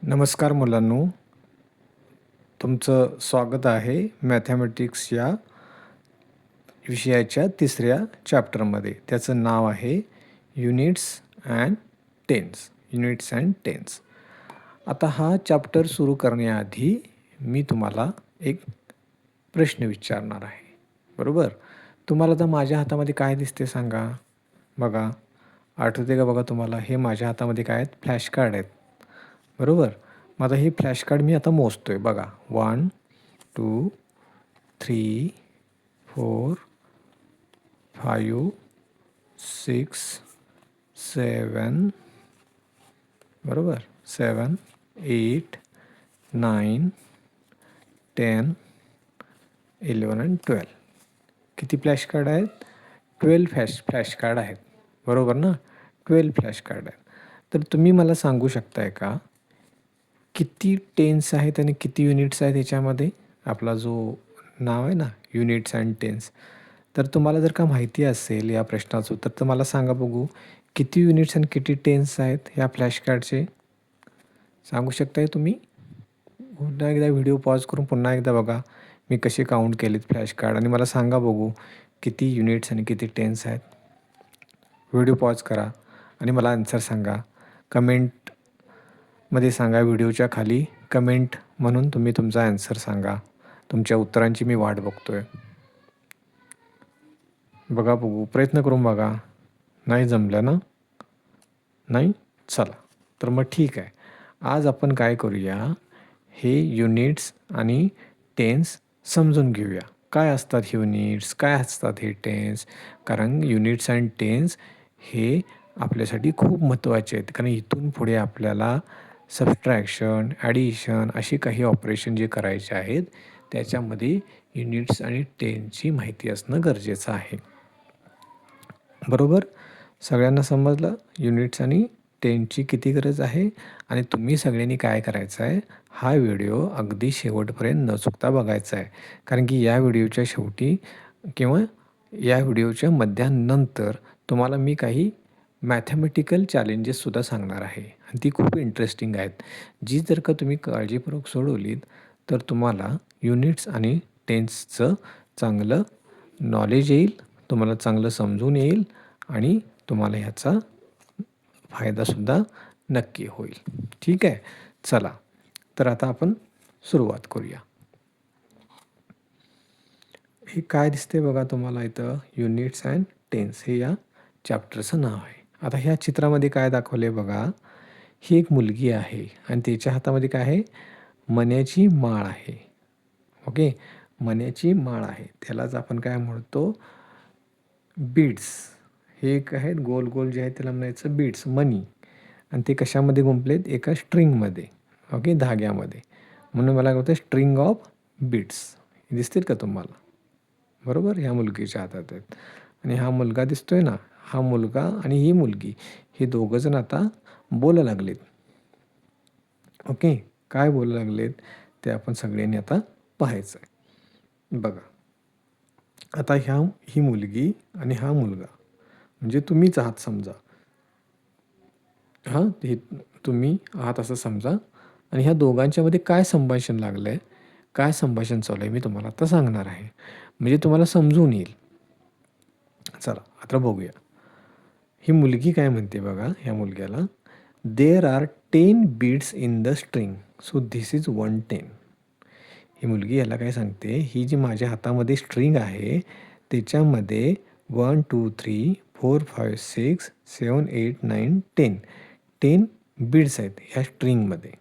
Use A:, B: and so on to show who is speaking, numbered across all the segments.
A: नमस्कार मुलांनो, तुमचं स्वागत आहे मॅथॅमॅटिक्स या विषयाच्या तिसऱ्या चॅप्टरमध्ये. त्याचं नाव आहे युनिट्स अँड टेन्स. आता हा चॅप्टर सुरू करण्याआधी मी तुम्हाला एक प्रश्न विचारणार आहे, बरोबर? तुम्हाला तर माझ्या हातामध्ये काय दिसते सांगा. बघा, आठवते का बघा तुम्हाला? हे माझ्या हातामध्ये काय आहेत? फ्लॅश कार्ड आहेत, बरोबर? मग आता हे फ्लॅश कार्ड मी आता मोजतो आहे. बघा, 1 2 3 4 5 6 7 बरोबर 7 8 9 10 11 आणि 12. किती फ्लॅश कार्ड आहेत? 12 फ्लॅश कार्ड आहेत, बरोबर ना? 12 फ्लॅश कार्ड आहेत. तर तुम्ही मला सांगू शकताय का किती टेन्स आहेत आणि किती युनिट्स आहेत ह्याच्यामध्ये? आपला जो नाव आहे ना, युनिट्स अँड टेन्स. तर तुम्हाला जर का माहिती असेल या प्रश्नाचं उत्तर तर मला सांगा बघू, किती युनिट्स आणि किती टेन्स आहेत ह्या फ्लॅश कार्डचे? सांगू शकताय तुम्ही? पुन्हा एकदा व्हिडिओ पॉज करून पुन्हा एकदा बघा मी कसे काउंट केलेत फ्लॅश कार्ड आणि मला सांगा बघू किती युनिट्स आणि किती टेन्स आहेत. व्हिडिओ पॉज करा आणि मला आन्सर सांगा. कमेंटमध्ये सांगा, व्हिडिओच्या खाली कमेंट म्हणून तुम्ही तुमचा आन्सर सांगा. तुमच्या उत्तरांची मी वाट बघतोय. बघा बघू, प्रयत्न करून बघा. नाही जमलं ना? नाही? चला, तर मग ठीक आहे. आज आपण काय करूया, हे युनिट्स आणि टेन्स समजून घेऊया. काय असतात युनिट्स, काय असतात हे टेन्स? कारण युनिट्स अँड टेन्स हे आपल्यासाठी खूप महत्त्वाचे आहेत. कारण इथून पुढे आपल्याला सबट्रॅक्शन, ॲडिशन अशी काही ऑपरेशन जे करायचे आहेत त्याच्यामध्ये युनिट्स आणि टेन्सची माहिती असणं गरजेचं आहे, बरोबर? सगळ्यांना समजलं युनिट्स आणि टेन्सची किती गरज आहे? आणि तुम्ही सगळ्यांनी काय करायचं आहे, हा व्हिडिओ अगदी शेवटपर्यंत न चुकता बघायचा आहे. कारण की या व्हिडिओच्या शेवटी किंवा या व्हिडिओच्या मध्यानंतर तुम्हाला मी काही मॅथॅमॅटिकल चॅलेंजेससुद्धा सांगणार आहे आणि ती खूप इंटरेस्टिंग आहेत. जी जर का तुम्ही काळजीपूर्वक सोडवलीत तर तुम्हाला युनिट्स आणि टेन्सचं चांगलं नॉलेज येईल, तुम्हाला चांगलं समजून येईल आणि तुम्हाला ह्याचा फायदासुद्धा नक्की होईल. ठीक आहे, चला तर आता आपण सुरुवात करूया. हे काय दिसते बघा तुम्हाला इथं, युनिट्स अँड टेन्स हे या चॅप्टरचं नाव आहे. आता ह्या चित्रामध्ये काय दाखवले बघा, ही एक मुलगी आहे आणि तिच्या हातामध्ये काय आहे? मण्याची माळ आहे. ओके, मण्याची माळ आहे, त्यालाच आपण काय म्हणतो? बीड्स. हे एक आहेत गोल गोल जे आहे त्याला म्हणायचं बीड्स, मनी. आणि ते कशामध्ये गुंपलेत? एका स्ट्रिंगमध्ये, ओके, धाग्यामध्ये. म्हणून मला काय होतं, स्ट्रिंग ऑफ बीड्स. दिसतील का तुम्हाला? बरोबर, ह्या मुलगीच्या हातात आहेत. आणि हा मुलगा दिसतोय ना, हा मुलगा आणि ही मुलगी हे दोघंजण आता बोलायला लागलेत. ओके, काय बोलायला लागलेत ते आपण सगळ्यांनी आता पाहायचं आहे. बघा, आता ही मुलगी आणि हा मुलगा म्हणजे तुम्हीच आहात समजा. हां, हे तुम्ही आहात असं समजा. आणि ह्या दोघांच्यामध्ये काय संभाषण लागलं आहे, काय संभाषण चालू आहे, मी तुम्हाला आता सांगणार आहे, म्हणजे तुम्हाला समजून येईल. चला आता बघूया. ही मुलगी काय म्हणते बघा, ह्या मुलग्याला, there are 10 beads in the string so this is 110. ही मुलगी याला काय सांगते, ही जी माझ्या हातामध्ये स्ट्रिंग आहे त्याच्यामध्ये 1 2 3 4 5 6 7 8 9 10 बीड्स आहेत ह्या स्ट्रिंगमध्ये.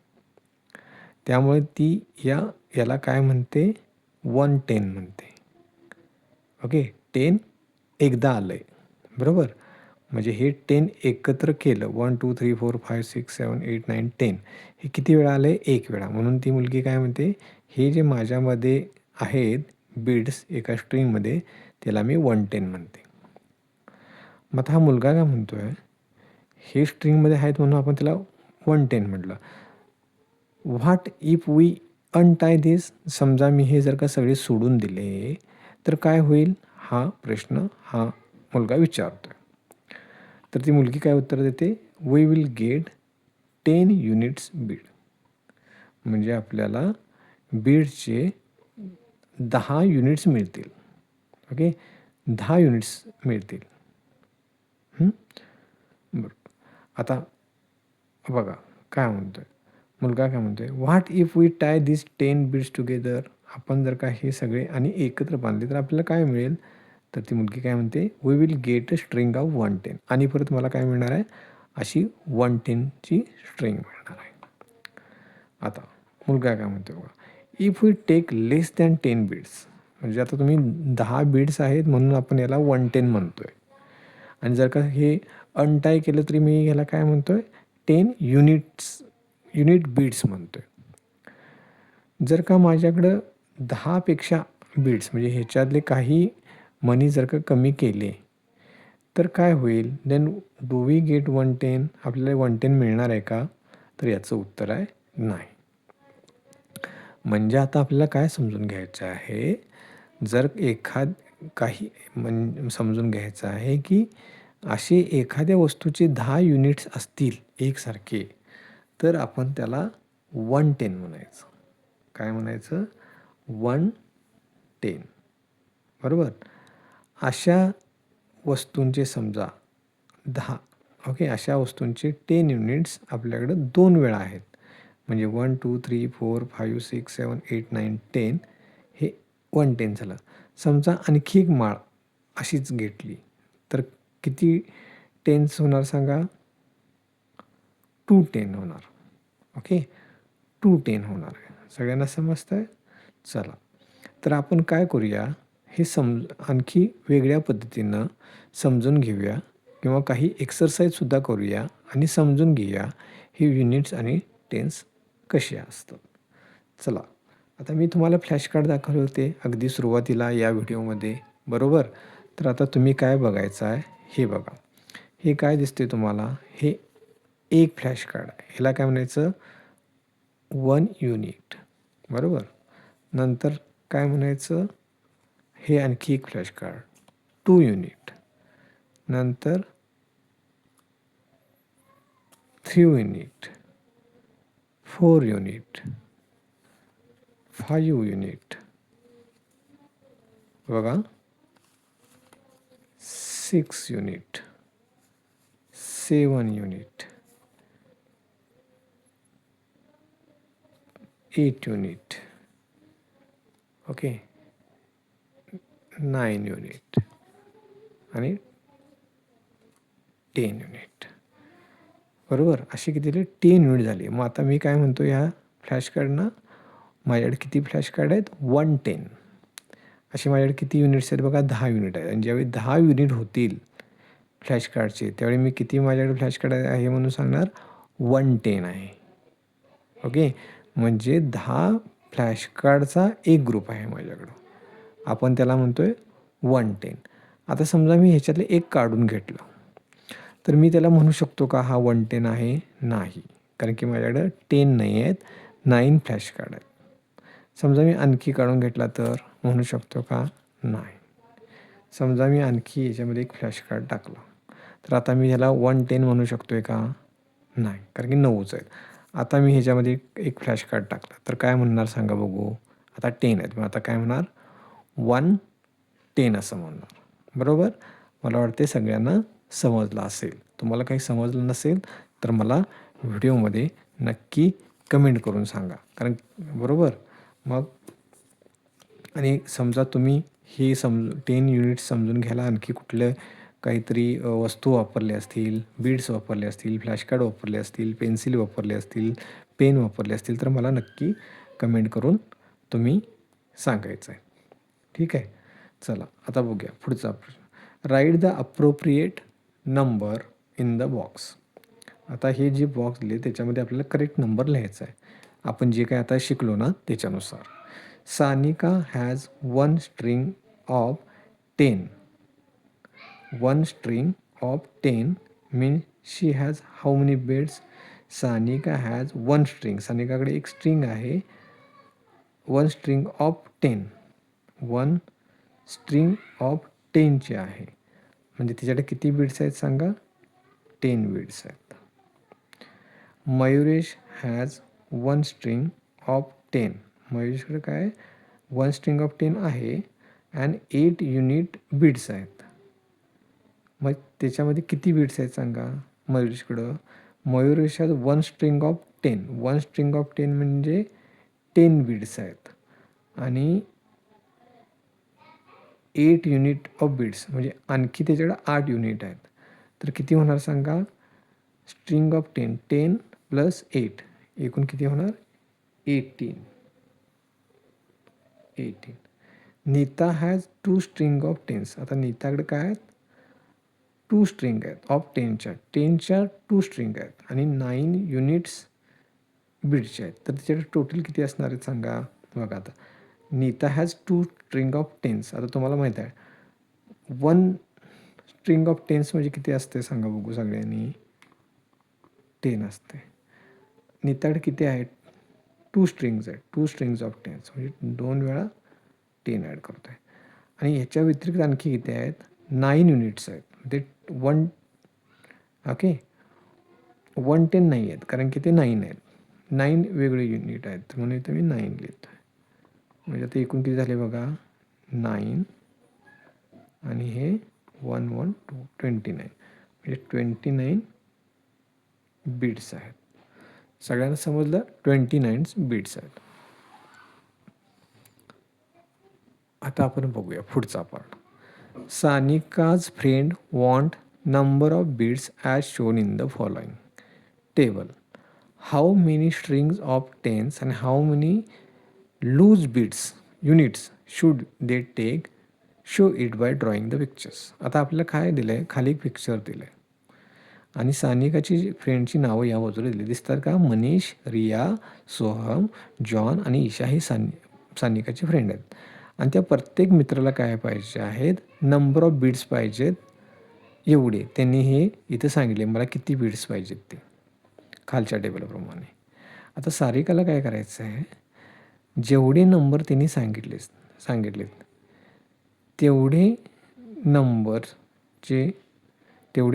A: त्यामुळे ती याला काय म्हणते? 110 म्हणते. ओके, 10 एकदा आलं आहे, बरोबर? म्हणजे हे 10 एकत्र केलं, 1 2 3 4 5 6 7 8 9 10, हे किती वेळा आलं आहे? एक वेळा. म्हणून ती मुलगी काय म्हणते, हे जे माझ्यामध्ये आहेत बीड्स एका स्ट्रिंगमध्ये त्याला मी 110 म्हणते. मग हा मुलगा काय म्हणतो आहे, हे स्ट्रिंगमध्ये आहेत म्हणून आपण त्याला 110 म्हटलं. व्हॉट इफ वी अनटाय दिस? समजा मी हे जर का सगळे सोडून दिले तर काय होईल? हा प्रश्न हा मुलगा विचारतो आहे. तर ती मुलगी काय उत्तर देते, we will get 10 units bead. म्हणजे आपल्याला बीड्सचे 10 युनिट्स मिळतील. ओके, 10 युनिट्स मिळतील. बरं, आता बघा काय म्हणतो आहे मुलगा, काय म्हणतो आहे, what if we tie this 10 beads together. आपण जर का हे सगळे आणि एकत्र बांधले तर आपल्याला काय मिळेल. तर ती मुलगी काय म्हणते, we will get a string of 110. आणि परत मला काय मिळणार आहे, अशी 110ची स्ट्रिंग मिळणार आहे. आता मुलगा काय म्हणतो बघा, if we take less than 10 beads. म्हणजे आता तुम्ही 10 बीड्स आहेत म्हणून आपण याला 110 म्हणतो आहे. आणि जर का हे अनटाय केलं तरी मी ह्याला काय म्हणतो आहे, 10 युनिट बीड्स म्हणतो आहे. जर का माझ्याकडं 10पेक्षा बीड्स म्हणजे ह्याच्यातले काही मनी जर का कमी केले तर काय होईल, देन डू वी गेट 110. आपल्याला 110 मिळणार आहे का. तर याचं उत्तर आहे नाही. म्हणजे आता आपल्याला काय समजून घ्यायचं आहे, जर काही समजून घ्यायचं आहे की असे एखाद्या वस्तूचे 10 युनिट्स असतील एकसारखे तर आपण त्याला 110 म्हणायचं. काय म्हणायचं, 110. बरोबर. अशा वस्तूंचे समजा 10, ओके, अशा वस्तूंचे 10 युनिट्स आपल्याकडं 2 वेळा आहेत. म्हणजे 1 2 3 4 5 6 7 8 9 10 हे 110 झालं. समजा आणखी एक माळ अशीच घेतली तर किती टेन्स होणार सांगा. 210 होणार. ओके, 210 होणार आहे. सगळ्यांना समजतं आहे. चला, तर आपण काय करूया, हे आणखी वेगळ्या पद्धतीनं समजून घेऊया किंवा काही एक्सरसाइजसुद्धा करूया आणि समजून घेऊया हे युनिट्स आणि टेन्स कसे असतात. चला, आता मी तुम्हाला फ्लॅश कार्ड दाखवले होते अगदी सुरुवातीला या व्हिडिओमध्ये, बरोबर. तर आता तुम्ही काय बघायचं आहे हे बघा. हे काय दिसते तुम्हाला, हे एक फ्लॅश कार्ड आहे. ह्याला काय म्हणायचं, 1 युनिट. बरोबर. नंतर काय म्हणायचं, हे आणखी एक फ्लॅश कार्ड 2 युनिट. नंतर 3 युनिट, 4 युनिट, 5 युनिट, बघा 6 unit, 7 unit, 8 unit, okay, 9 unit आणि 10 युनिट. बरोबर. अशी किती 10 युनिट झाली. मग आता मी काय म्हणतो, ह्या फ्लॅश कार्डनं माझ्याकडे किती फ्लॅश कार्ड आहेत, 110. असे माझ्याकडे किती युनिट्स आहेत बघा, 10 युनिट आहेत. आणि ज्यावेळी 10 युनिट होतील फ्लॅश कार्डचे त्यावेळी मी किती माझ्याकडे फ्लॅश कार्ड आहे म्हणून सांगणार, 110 आहे. ओके, म्हणजे 10 फ्लॅश कार्डचा एक ग्रुप आहे माझ्याकडं. आपण त्याला म्हणतो आहे 110. आता समजा मी ह्याच्यातले एक काढून घेतलं तर मी त्याला म्हणू शकतो का हा 110 आहे, नाही. कारण की माझ्याकडं 10 नाही आहेत, 9 फ्लॅश कार्ड आहेत. समजा मी आणखी काढून घेतला तर म्हणू शकतो का, नाही. समजा मी आणखी याच्यामध्ये एक फ्लॅश कार्ड टाकलं तर आता मी ह्याला 110 म्हणू शकतो आहे का, नाही, कारण की 9च आहेत. आता मी ह्याच्यामध्ये एक फ्लॅश कार्ड टाकलं तर काय म्हणणार सांगा बघू. आता 10 आहेत, मग आता काय म्हणणार, 110 असं म्हणणार. बरोबर. मला वाटते सगळ्यांना समजलं असेल. तुम्हाला काही समजलं नसेल तर मला व्हिडिओमध्ये नक्की कमेंट करून सांगा. कारण बरोबर. मग आणि समजा तुम्ही हे 10 युनिट्स समजून घ्यायला आणखी कुठलं काहीतरी वस्तू वापरले असतील, बीड्स वापरले असतील, फ्लॅश कार्ड वापरले असतील, पेन्सिल वापरले असतील, पेन वापरले असतील तर मला नक्की कमेंट करून तुम्ही सांगायचं आहे. ठीक आहे. चला, आता बघूया पुढचा प्रश्न. Write the appropriate number in the box. आता हे जे बॉक्स दिले त्याच्यामध्ये आपल्याला करेक्ट नंबर लिहायचा आहे. आपण जे काय आता शिकलो ना त्याच्यानुसार. Sanika has 1 string of 10. 1 string of 10 means she has how many beads. Sanika has 1 string. सानिकाकडे एक स्ट्रिंग आहे 1 स्ट्रिंग ऑफ 10. 1 स्ट्रिंग ऑफ 10ची आहे. म्हणजे तिच्याकडे किती बीड्स आहेत सांगा, 10 बीड्स आहेत. Mayuresh has 1 string of 10. मयुरेशकडे काय 1 स्ट्रिंग ऑफ 10 आहे अँड 8 युनिट बीट्स आहेत. मग त्याच्यामध्ये किती बीट्स आहेत सांगा मयुरेशकडं. Mayuresh has 1 string of 10. 1 string of 10 म्हणजे 10 बीट्स आहेत आणि 8 युनिट ऑफ बीट्स म्हणजे आणखी त्याच्याकडे 8 युनिट आहेत. तर किती होणार सांगा. स्ट्रिंग ऑफ 10 10 प्लस 8 एकूण किती होणार 18. Nita has 2 string of 10. आता नीताकडे काय आहेत 2 स्ट्रिंग आहेत ऑफ 10च्या 2 स्ट्रिंग आहेत आणि 9 युनिट्स बीट्सचे आहेत. तर त्याच्याकडे टोटल किती असणार आहेत सांगा. बघा आता नीता हॅज 2 स्ट्रिंग ऑफ 10. आता तुम्हाला माहीत आहे 1 स्ट्रिंग ऑफ 10 म्हणजे किती असते सांगा बघू सगळ्यांनी. 10 असते. नीताकडे किती आहेत 2 स्ट्रिंग्स आहेत. 2 स्ट्रिंग्स ऑफ 10 म्हणजे 2 वेळा 10 ॲड करतो आहे. आणि ह्याच्या व्यतिरिक्त आणखी किती आहेत 9 युनिट्स आहेत. ते 1 ओके 110 नाही आहेत कारण की ते 9 आहेत. 9 वेगळे युनिट आहेत म्हणून इथं मी 9 लिहितो आहे. म्हणजे आता एकूण किती झाले बघा 9 आणि हे 1 1 2 29 म्हणजे 29 बीट्स आहेत. सगळ्यांना समजलं 29 बीट्स आहेत. आता आपण बघूया पुढचा part. Sanika's friend want number of beads as shown in the following table. How many strings of 10s and how many loose beads units should they take show it by drawing the pictures. आता आपल्याला काय दिलं आहे खाली एक picture दिलं आहे आणि सानिकाची फ्रेंडची नावं या बाजूला दिली दिसतात का. मनीष, रिया, सोहम, जॉन आणि ईशा ही सानिकाची फ्रेंड आहेत. आणि त्या प्रत्येक मित्राला काय पाहिजे आहेत नंबर ऑफ बीट्स पाहिजेत एवढे. त्यांनी हे इथं सांगितले मला किती बीट्स पाहिजेत ते खालच्या टेबलप्रमाणे. आता सारिकाला काय करायचं आहे जेवढे नंबर त्यांनी सांगितलेत तेवढे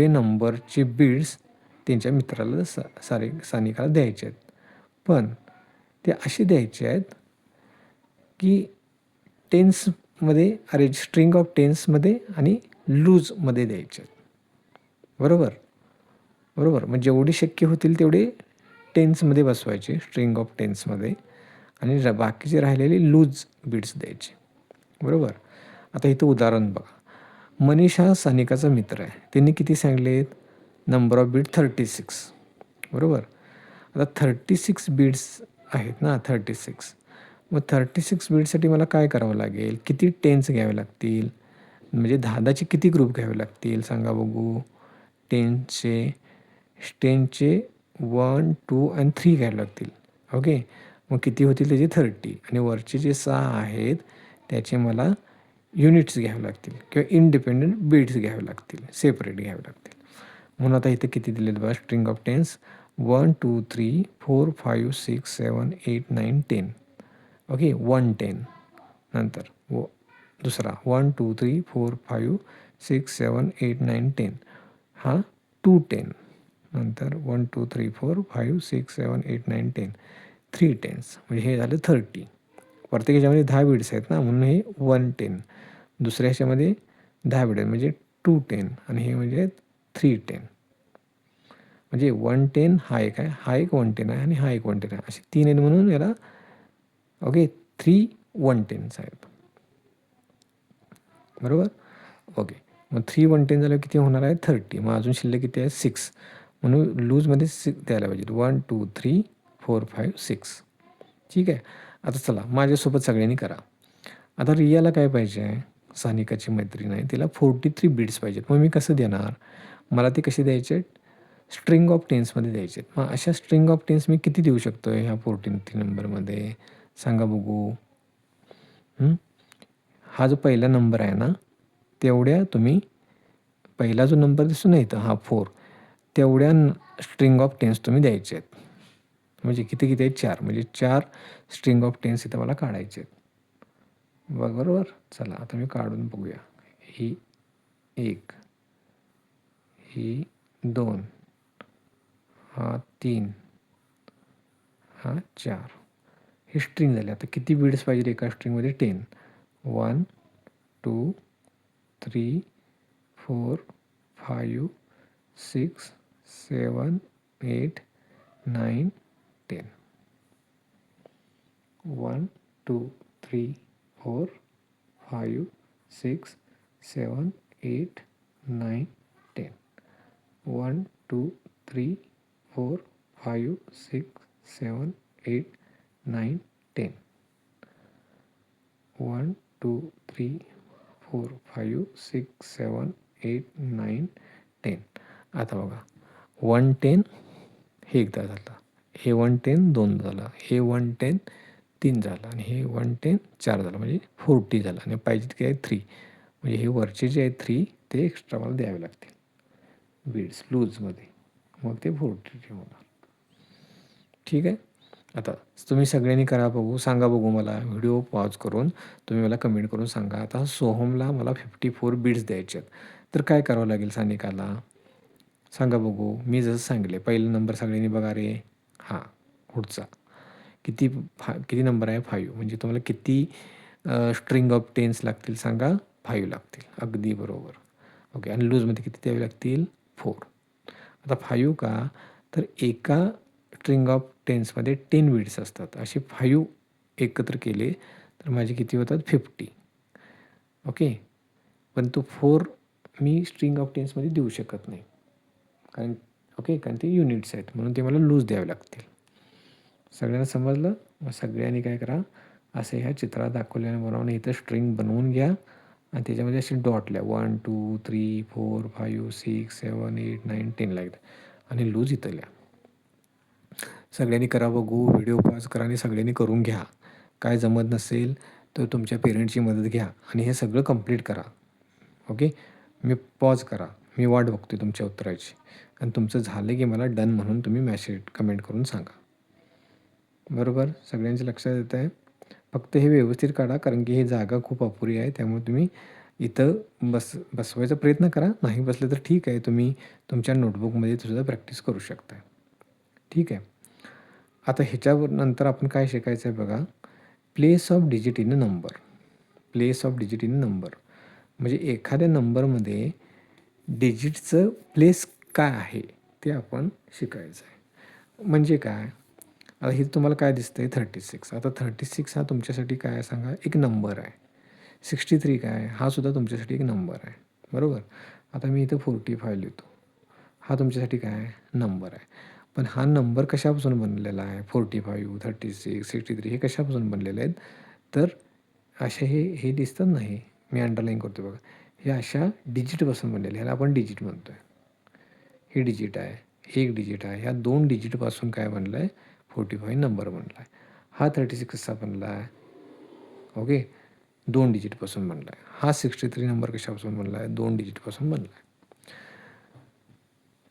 A: नंबरचे बीट्स त्यांच्या मित्राला सानिकाला द्यायचे आहेत. पण ते असे द्यायचे आहेत की टेन्समध्ये स्ट्रिंग ऑफ टेन्समध्ये आणि लूजमध्ये द्यायचे आहेत. बरोबर मग जेवढे शक्य होतील तेवढे टेन्समध्ये बसवायचे स्ट्रिंग ऑफ टेन्समध्ये आणि बाकीचे राहिलेले लूज बीट्स द्यायचे. बरोबर. आता इथं उदाहरण बघा. मनीष हा सानिकाचा मित्र आहे. त्यांनी किती सांगलेत नंबर ऑफ बीट 36. बरोबर. आता 36 बीट्स आहेत ना 36. मग 36 बीटसाठी मला काय करावं लागेल किती टेन्स घ्यावे लागतील म्हणजे 10चे किती ग्रुप घ्यावे लागतील सांगा बघू. 10चे 1 2 आणि 3 घ्यावे लागतील. ओके मग किती होतील त्याचे 30 आणि वरचे जे 6 आहेत त्याचे मला युनिट्स घ्यावे लागतील किंवा इंडिपेंडंट बीट्स घ्यावे लागतील सेपरेट घ्यावे लागतील. म्हणून आता इथे किती दिलेत बघा स्ट्रिंग ऑफ टेन्स 1 2 3 4 5 6 7 8 9 10. ओके 110. नंतर दुसरा 1 2 3 4 5 6 7 8 9 10 हा 210. नंतर 1 2 3 4 5 6 7 8 9 10 3 टेन्स म्हणजे हे झालं 30. प्रत्येक ह्याच्यामध्ये 10 बीट्स आहेत ना म्हणून हे 110. दुसऱ्या ह्याच्यामध्ये 10 बीट म्हणजे 210 आणि हे म्हणजे 310. म्हणजे 110 हा एक आहे हा एक 110 आहे आणि हा एक 110 आहे असे 3 आहेत म्हणून याला ओके 3 110s आहेत. बरोबर. ओके मग 3 110 झालं किती होणार आहे 30. मग अजून शिल्लक किती आहे 6 म्हणून लूजमध्ये 6 द्यायला पाहिजे 1 2 3 4 5 6. ठीक आहे. आता चला माझ्यासोबत सगळ्यांनी करा. आता रियाला काय पाहिजे आहे सानिकाची मैत्रीण आहे तिला 43 बीट्स पाहिजेत. मग मी कसं देणार मला ते कसे द्यायचे स्ट्रिंग ऑफ टेन्समध्ये द्यायचे. मग अशा स्ट्रिंग ऑफ टेन्स मी किती देऊ शकतो ह्या 43 नंबरमध्ये सांगा बघू. हा जो पहिला नंबर आहे ना तेवढ्या तुम्ही पहिला जो नंबर दिसतो ना इथं हा 4 तेवढ्या स्ट्रिंग ऑफ टेन्स तुम्ही द्यायचे आहेत. म्हणजे किती आहेत 4 म्हणजे 4 स्ट्रिंग ऑफ टेन्स इथं मला काढायचे आहेत. बरोबर. चला आता मी काढून बघूया. ही 1 ही 2 हा 3 हा 4 हे स्ट्रिंग झाले. आता किती बीड्स पाहिजे एका स्ट्रिंगमध्ये? 10. 1 2 3 4 5 6 7 8 9 10. 1 2 3 4 5 6 7 8 9 10. 1 2 3 4 5 6 7 8 9 10. 1 2 3 4 5 6 7 8 9 10. आता बघा 110 हे एकदा झालं, हे 110 दोन झालं, हे 110 तीन झालं आणि हे 110 चार झालं, म्हणजे 40 झालं. आणि पाहिजे काय आहे 3, म्हणजे हे वरचे जे आहे 3 ते एक्स्ट्रा मला द्यावे लागतील बीड्स लूजमध्ये, मग ते 40 होणार. ठीक आहे. आता तुम्ही सगळ्यांनी करा बघू, सांगा बघू मला, व्हिडिओ पॉज करून तुम्ही मला कमेंट करून सांगा. आता सोहमला मला 54 बीड्स द्यायचे आहेत, तर काय करावं लागेल सानिकाला? सांगा बघू. मी जसं सांगले पहिला नंबर सगळ्यांनी बघा रे. हां, पुढचा किती नंबर आहे? 5. म्हणजे तुम्हाला किती स्ट्रिंग ऑफ टेन्स लागतील सांगा? 5 लागतील. अगदी बरोबर. ओके. आणि लूजमध्ये किती द्यावे लागतील? 4. आता 5 का? तर एका स्ट्रिंग ऑफ टेन्समध्ये 10 बीड्स असतात. असे 5 एकत्र केले तर माझे किती होतात? 50. ओके. पण तो 4 मी स्ट्रिंग ऑफ टेन्समध्ये देऊ शकत नाही, कारण ते युनिट्स आहेत, म्हणून ते मला लूज द्यावे लागतील. सगळ्यांना समजलं? मग सगळ्यांनी काय करा, असं ह्या चित्रात दाखवल्याप्रमाणे इथं स्ट्रिंग बनवून घ्या आणि त्याच्यामध्ये असे डॉट लिहा. 1 2 3 4 5 6 7 8 9 10 लागतं आणि लूज इथं लिहा. सगळ्यांनी करा बघू. व्हिडिओ पॉज करा आणि सगळ्यांनी करून घ्या. काय जमत नसेल तर तुमच्या पेरेंट्सची मदत घ्या आणि हे सगळं कंप्लीट करा. ओके. मी पॉज करा, मी वाट बघतो तुमच्या उत्तराची, आणि तुमचं झालं की मला डन म्हणून तुम्ही मेसेज कमेंट करून सांगा. बरोबर? सगळ्यांच्या लक्षात येतं आहे? फक्त हे व्यवस्थित काढा, कारण की ही जागा खूप अपुरी आहे, त्यामुळे तुम्ही इथं बसवायचा प्रयत्न करा. नाही बसलं तर ठीक आहे, तुम्ही तुमच्या नोटबुकमध्ये सुद्धा प्रॅक्टिस करू शकता. ठीक आहे. आता ह्याच्यावर नंतर आपण काय शिकायचं आहे बघा, place of digit in a number. Place of digit in a number म्हणजे एखाद्या नंबरमध्ये डिजिटचं प्लेस काय आहे ते आपण शिकायचं आहे. म्हणजे काय? आता हे तुम्हाला काय दिसतं आहे? 36. आता 36 हा तुमच्यासाठी काय आहे सांगा? एक नंबर आहे. 63 काय? हा सुद्धा तुमच्यासाठी एक नंबर आहे. बरोबर? आता मी इथं 45 लिहितो, हा तुमच्यासाठी काय आहे? नंबर आहे. पण हा नंबर कशापासून बनलेला आहे? 45 36 63 हे कशापासून बनलेले आहेत? तर असे हे दिसतात नाही, मी अंडरलाईन करतो बघा, हे अशा डिजिटपासून बनलेले, ह्याला आपण डिजिट म्हणतो आहे. हे डिजिट आहे, एक डिजिट आहे, ह्या 2 डिजिटपासून काय बनलं आहे? 45 नंबर बनला आहे. हा 36 कसा बनला आहे? ओके, 2 डिजिटपासून बनला आहे. हा 63 नंबर कशापासून बनला आहे? 2 डिजिटपासून बनला आहे.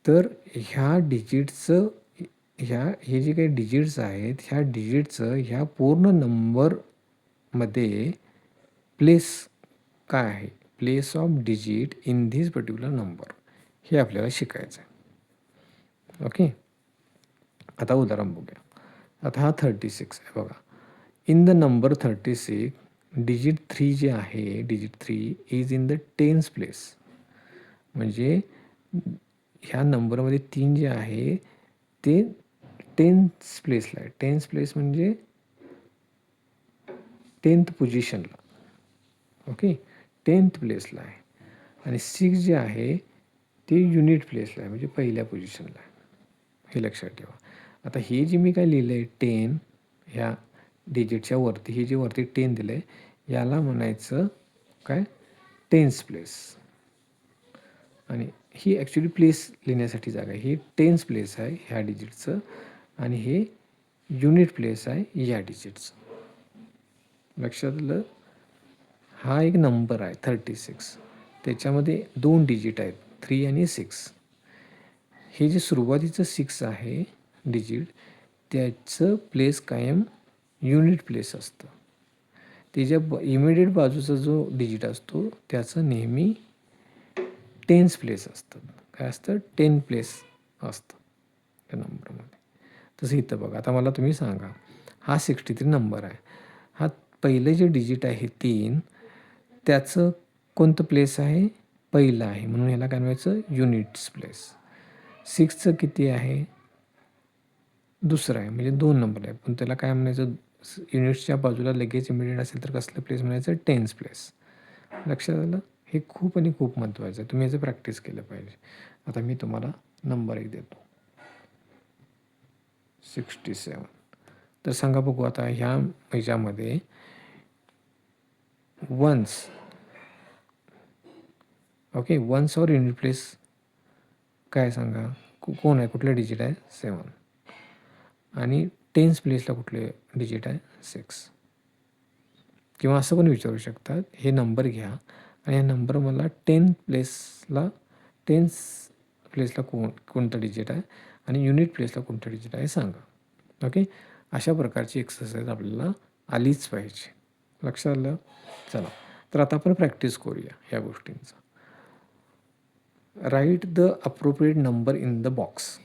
A: तर ह्या डिजिटचं हे जे काही डिजिट्स आहेत, ह्या डिजिटचं ह्या पूर्ण नंबरमध्ये प्लेस काय आहे? Place of digit in this particular number, हे आपल्याला शिकायचं आहे. ओके. आता उदाहरण बघूया. आता हा 36 आहे बघा. इन द नंबर 36 डिजिट 3 जे आहे, digit 3 is in the tense place. म्हणजे ह्या नंबरमध्ये 3 जे आहे ते टेन्स प्लेसला आहे. टेन्स प्लेस म्हणजे 10th पोझिशनला. ओके, 10th प्लेसला आहे. आणि 6 जे आहे ते युनिट प्लेसला आहे, म्हणजे पहिल्या पोझिशनला आहे. हे लक्षात ठेवा. आता हे जे मी काय लिहिलं आहे 10 ह्या डिजिटच्या वरती, हे जे वरती 10 दिलं आहे याला म्हणायचं काय? Tense place. आणि ही ॲक्च्युली प्लेस लिहिण्यासाठी जागा आहे. ही टेन्स प्लेस आहे ह्या डिजिटचं आणि हे युनिट प्लेस आहे या डिजिटचं. लक्षात आलं? हा एक नंबर आहे 36, त्याच्यामध्ये 2 डिजिट आहेत 3 आणि 6. हे जे सुरुवातीचं 6 आहे डिजिट, त्याचं प्लेस कायम युनिट प्लेस असतं. त्याच्या इमिडिएट बाजूचा जो डिजिट असतो त्याचं नेहमी टेन्स प्लेस असतं. काय असतं? 10 प्लेस असतं त्या नंबरमध्ये. तसं इथं बघा, आता मला तुम्ही सांगा, हा 63 नंबर आहे. हा पहिले जे डिजिट आहे 3, त्याचं कोणतं प्लेस आहे? पहिलं आहे, म्हणून ह्याला काय म्हणायचं? Units place. 6चं किती आहे? दुसरं आहे, म्हणजे 2 नंबर आहे, पण त्याला काय म्हणायचं? युनिट्सच्या बाजूला लगेच इमिडिएट असेल तर कसलं प्लेस म्हणायचं? Tense place. लक्षात आलं? हे खूप आणि खूप महत्त्वाचं आहे, तुम्ही याचं प्रॅक्टिस केलं पाहिजे. आता मी तुम्हाला नंबर एक देतो, 67. तर सांगा बघू, आता ह्या ह्याच्यामध्ये वन्स, ओके, वन्स और युनिट प्लेस काय सांगा? कोण आहे? कुठलं डिजिट आहे? 7. आणि टेन्स प्लेसला कुठले डिजिट आहे? 6. किंवा असं पण विचारू शकतात, हे नंबर घ्या आणि हा नंबर मला टेन्स प्लेसला कोणतं डिजिट आहे आणि युनिट प्लेसला कोणतं डिजिट आहे सांगा. ओके, अशा प्रकारची एक्सरसाइज आपल्याला आलीच पाहिजे. लक्षात आलं? चला, तर आता आपण प्रॅक्टिस करूया ह्या गोष्टींचं. Write the appropriate number in the box.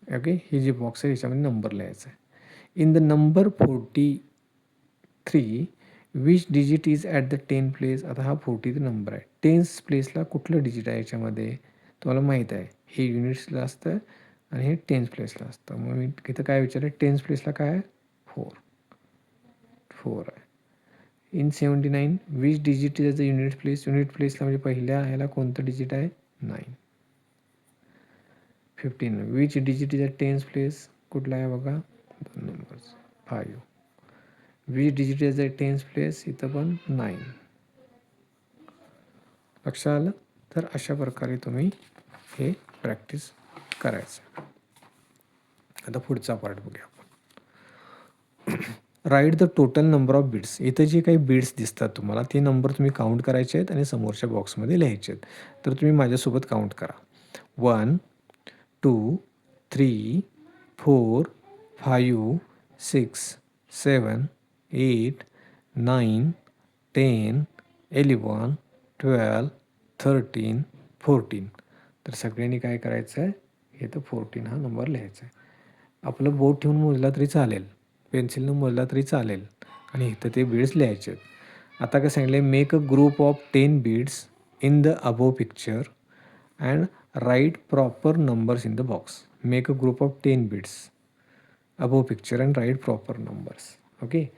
A: Okay, हे जे बॉक्स आहे याच्यामध्ये नंबर लिहायचा आहे. In the number 43 which digit is at the 10 place. आता हा 40 नंबर आहे, टेन्स प्लेसला कुठलं डिजिट आहे याच्यामध्ये? तुम्हाला माहीत आहे, हे युनिट्सला असतं आणि हे टेन्स प्लेसला असतं. मग मी इथं काय विचारलं? टेन्स प्लेसला काय आहे? 4 आहे. In 79 which digit is the unit place. Unit प्लेसला म्हणजे पहिल्या ह्याला कोणतं डिजिट आहे? 9. 15 which digit is a tens place. कुठला आहे बघा? 2 numbers, 5. Which digit is a tens place. इथं पण 9. लक्षात आलं? तर अशा प्रकारे तुम्ही हे प्रॅक्टिस करायचं. आता पुढचा पार्ट बघूया आपण. Write the total number of beats. इथं जे काही बीट्स दिसतात तुम्हाला, ते नंबर तुम्ही काउंट करायचे आहेत आणि समोरच्या बॉक्समध्ये लिहायचे आहेत. तर तुम्ही माझ्यासोबत काउंट करा. 1 2 3 4 5 6 7 8 9 10 11 12 13 14. तर सगळ्यांनी काय करायचं आहे? हे तर 14 हा नंबर लिहायचा आहे. आपलं बोट ठेवून मोजला तरी चालेल, पेन्सिलनं मोजला तरी चालेल, आणि इथं ते बीड्स लिहायचे आहेत. आता काय सांगितलं? Make a group of 10 beads in the above picture and write proper numbers in the box. Make a group of 10 beads above picture and write proper numbers. Okay,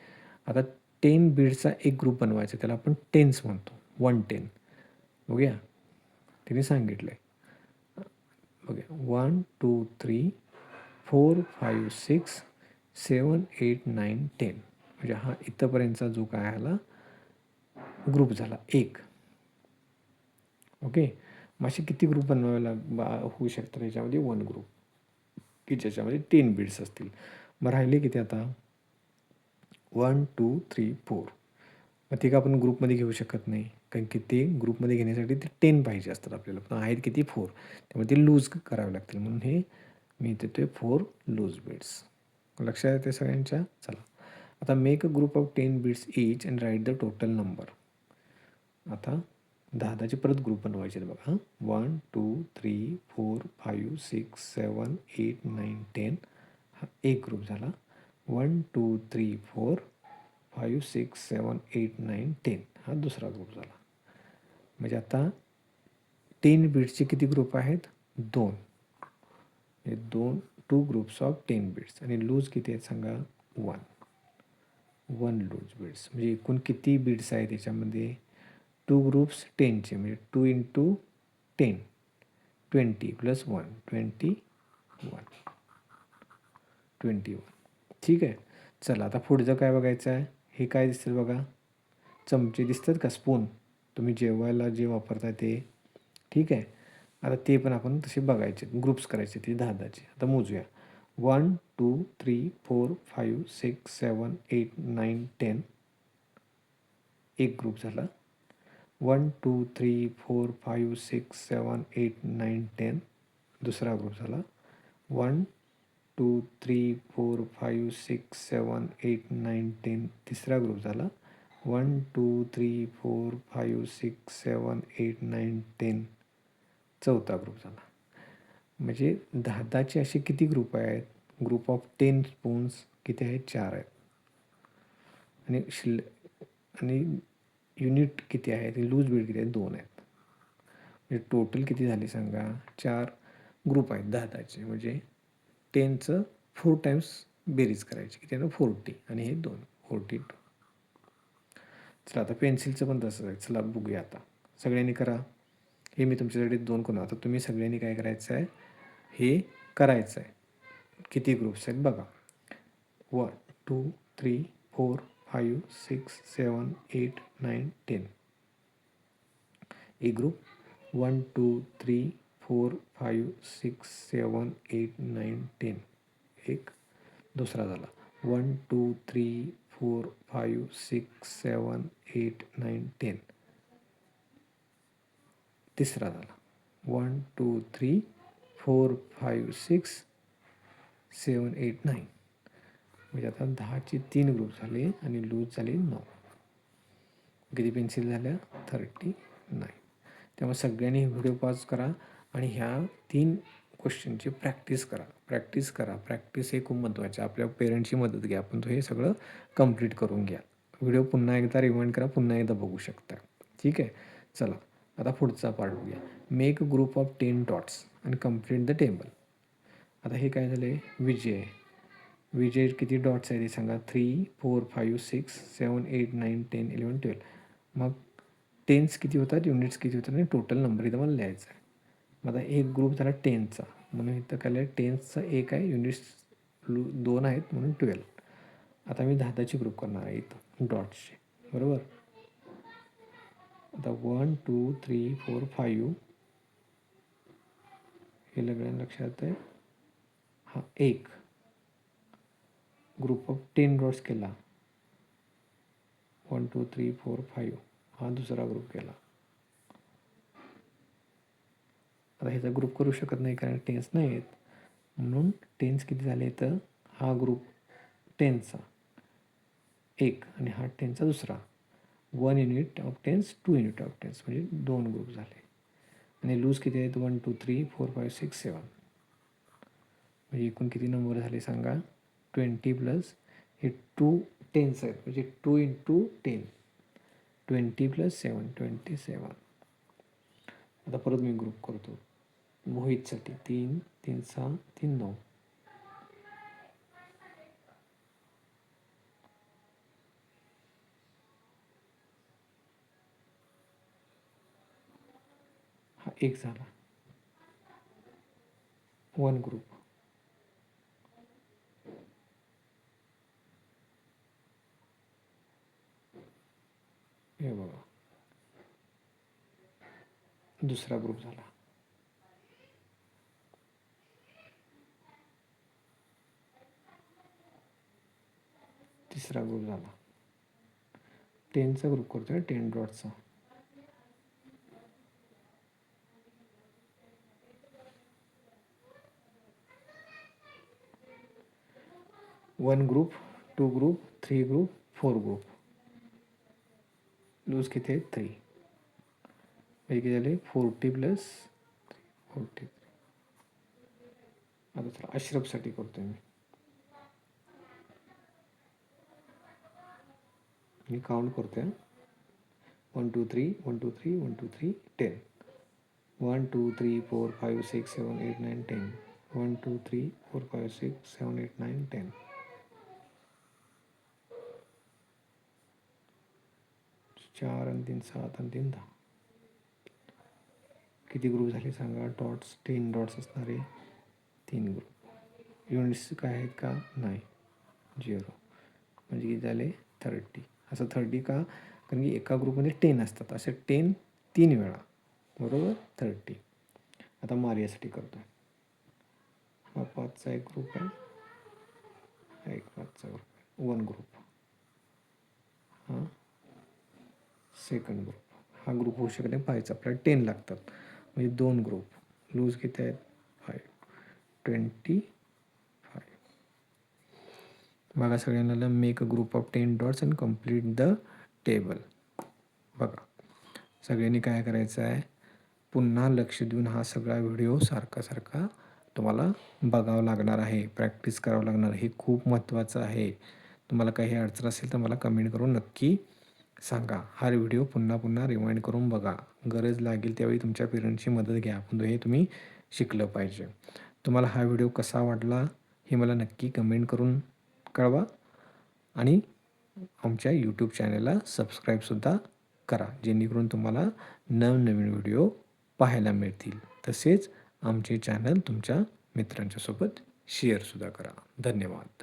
A: आता 10 बीड्सचा एक ग्रुप बनवायचा, त्याला आपण टेन्स म्हणतो. 110. बघूया, तिने सांगितलं आहे. बघूया, 1 2 3 4 5 6 7 8 9 10. म्हणजे हा इथंपर्यंतचा जो काय आला ग्रुप झाला 1. ओके, मग असे किती ग्रुप बनवायला होऊ शकतात याच्यामध्ये? 1 ग्रुप, की ज्याच्यामध्ये 10 बीड्स असतील. मग राहिले किती आता? 1 2 3 4. मग ते का आपण ग्रुपमध्ये घेऊ शकत नाही, कारण की ते ग्रुपमध्ये घेण्यासाठी ते 10 पाहिजे असतात आपल्याला, पण आहेत किती? 4. त्यामुळे ते लूज करावे लागतील, म्हणून हे मी देतोय 4 लूज बीड्स. लक्षात येते सगळ्यांच्या? चला, आता make a group of 10 beads each and write the total number. आता 10चे परत ग्रुप बनवायचे आहेत बघा. 1 2 3 4 5 6 7 8 9 10. हा एक ग्रुप झाला. 1 2 3 4 5 6 7 8 9 10 हा दुसरा ग्रुप झाला. म्हणजे आता 10 बीट्सचे किती ग्रुप आहेत? 2. हे 2 ग्रुप्स ऑफ 10 बीट्स. आणि लूज किती आहेत सांगा? 1 लूज बीट्स. म्हणजे एकूण किती बीट्स आहेत त्याच्यामध्ये? 2 ग्रुप्स 10चे, म्हणजे 2 × 10 20 + 1 21. ठीक आहे. चला, आता पुढचं काय बघायचं आहे? हे काय दिसतं बघा? चमचे दिसतात का? स्पून. तुम्ही जेवायला जे वापरता ते. ठीक आहे, आता ते पण आपण तसे बघायचे, ग्रुप्स करायचे ते 10चे. आता मोजूया. 1 2 3 4 5 6 7 8 9 10. एक ग्रुप झाला. 1 2 3 4 5 6 7 8 9 10. दुसरा ग्रुप झाला. 1 2 3 4 5 6 7 8 9 10. तिसरा ग्रुप झाला. 1 2 3 4 5 6 7 8 9 10. चौथा ग्रुप झाला. म्हणजे 10चे असे किती ग्रुप आहेत? ग्रुप ऑफ 10 स्पून्स किती आहेत? 4 आहेत. आणि युनिट किती आहेत? लूज बीड किती आहेत? 2 आहेत. म्हणजे टोटल किती झाले सांगा? 4 ग्रुप आहेत 10चे, म्हणजे 10चं 4 टाइम्स बेरीज करायची, किती आहे ना? 40. आणि हे 2, 42. चला आता पेन्सिलचं पण तसंच आहे. चला बघूया आता. सगळ्यांनी करा. हे मी तुमच्यासाठी 2 करून, आता तुम्ही सगळ्यांनी काय करायचं आहे? हे करायचं आहे. किती ग्रुप्स आहेत बघा. 1 2 3 4 5 6 7 8 9 10. एक ग्रुप 1 2 3 4 5 6 7 8 9 10. एक दुसरा झाला 1 2 3 4 5 6 7 8 9 10. तिसरा झाला 1 2 3 4 5 6 7 8 9. म्हणजे आता 10चे 3 ग्रुप झाले आणि लूज झाले 9. किती पेन्सिल झाल्या? 39. त्यामुळे सगळ्यांनी व्हिडिओ पॉज करा आणि ह्या 3 क्वेश्चनची प्रॅक्टिस करा. प्रॅक्टिस हे खूप महत्त्वाचे. आपल्या पेरेंट्सची मदत घ्या, पण हे सगळं कंप्लीट करून घ्या. व्हिडिओ पुन्हा एकदा रिवाइंड करा, पुन्हा एकदा बघू शकता. ठीक आहे. चला आता पुढचा पार्ट बघूया. Make a group of 10 dots आणि कम्प्लीट द टेबल. आता हे काय झालं आहे? विजय किती डॉट्स आहे ते सांगा. 3 4 5 6 7 8 9 10 11 12. मग टेन्स किती होतात? युनिट्स किती होतात? आणि टोटल नंबर इथं मला लिहायचा आहे. मग आता एक ग्रुप झाला 10चा, म्हणून इथं काय लिहिलं? 10चा 1 आहे, युनिट्स 2 आहेत, म्हणून 12. आता मी 10ची ग्रुप करणार आहे इथं डॉट्सचे, बरोबर. आता 1 2 3 4 5 हे सगळ्यांना लक्षात आहे. हा एक ग्रुप ऑफ 10 डॉट्स केला. 1 2 3 4 5 हा दुसरा ग्रुप केला. आता ह्याचा ग्रुप करू शकत नाही कारण टेन्स नाही आहेत, म्हणून टेन्स किती झाले तर हा ग्रुप 10चा 1 आणि हा 10चा दुसरा. 1 unit of tens, 2 unit of tens, म्हणजे 2 ग्रुप झाले. आणि लूज किती आहेत? 1 2 3 4 5 6 7. म्हणजे एकूण किती नंबर झाले सांगा? 20 प्लस हे 2 टेन्स आहेत, म्हणजे 2 × 10. 20 + 7 27. आता परत मी ग्रुप करतो मोहितसाठी. 3 3 6 3 9. हा एक झाला 1 ग्रुप. हे बघा दुसरा ग्रुप झाला. तिसरा ग्रुप झाला. 10चा ग्रुप करतोय, 10 डॉटचा. One group, 2 group, 3 group, 4 group. Loose किती आहेत? 3. म्हणजे किती झाले? 40 + 43. आता चला अश्रफसाठी करतोय मी काउंट करतोय. 1 2 3 1 2 3 1 2 3 10. 1 2 3 4 5 6 7 8 9 10. 1 2 3 4 5 6 7 8 9 10. 4 आणि 3 7 आणि 3 10. किती ग्रुप झाले सांगा? डॉट्स 10 डॉट्स असणारे 3 ग्रुप. युनिट्स काय आहेत का? नाही, 0. म्हणजे किती झाले? 30. असं 30 का? कारण की एका ग्रुपमध्ये 10 असतात, असे 10 3 वेळा, बरोबर. 30. आता मारियासाठी करतो आहे. हा 5चा एक ग्रुप आहे, हा एक 5चा ग्रुप आहे. 1 ग्रुप. हा सेकंड ग्रुप. हा ग्रुप होऊ शकत नाही 5चा, आपल्याला 10 लागतात, म्हणजे 2 ग्रुप. लूज किती आहेत? 5. 25. बघा सगळ्यांना make a group of 10 dots and complete the table. बघा सगळ्यांनी काय करायचं आहे? पुन्हा लक्ष देऊन हा सगळा व्हिडिओ सारखा तुम्हाला बघावं लागणार आहे, प्रॅक्टिस करावं लागणार आहे. हे खूप महत्त्वाचं आहे. तुम्हाला काही अडचण असेल तर मला कमेंट करून नक्की सांगा. हा व्हिडिओ पुन्हा पुन्हा रिवाइंड करून बघा. गरज लागेल त्यावेळी तुमच्या पेरेंट्सची मदत घ्या. पण हे तुम्ही शिकलं पाहिजे. तुम्हाला हा व्हिडिओ कसा वाटला हे मला नक्की कमेंट करून कळवा आणि आमच्या यूट्यूब चॅनलला सबस्क्राईबसुद्धा करा, जेणेकरून तुम्हाला नवनवीन व्हिडिओ पाहायला मिळतील. तसेच आमचे चॅनल तुमच्या मित्रांच्यासोबत शेअरसुद्धा करा. धन्यवाद.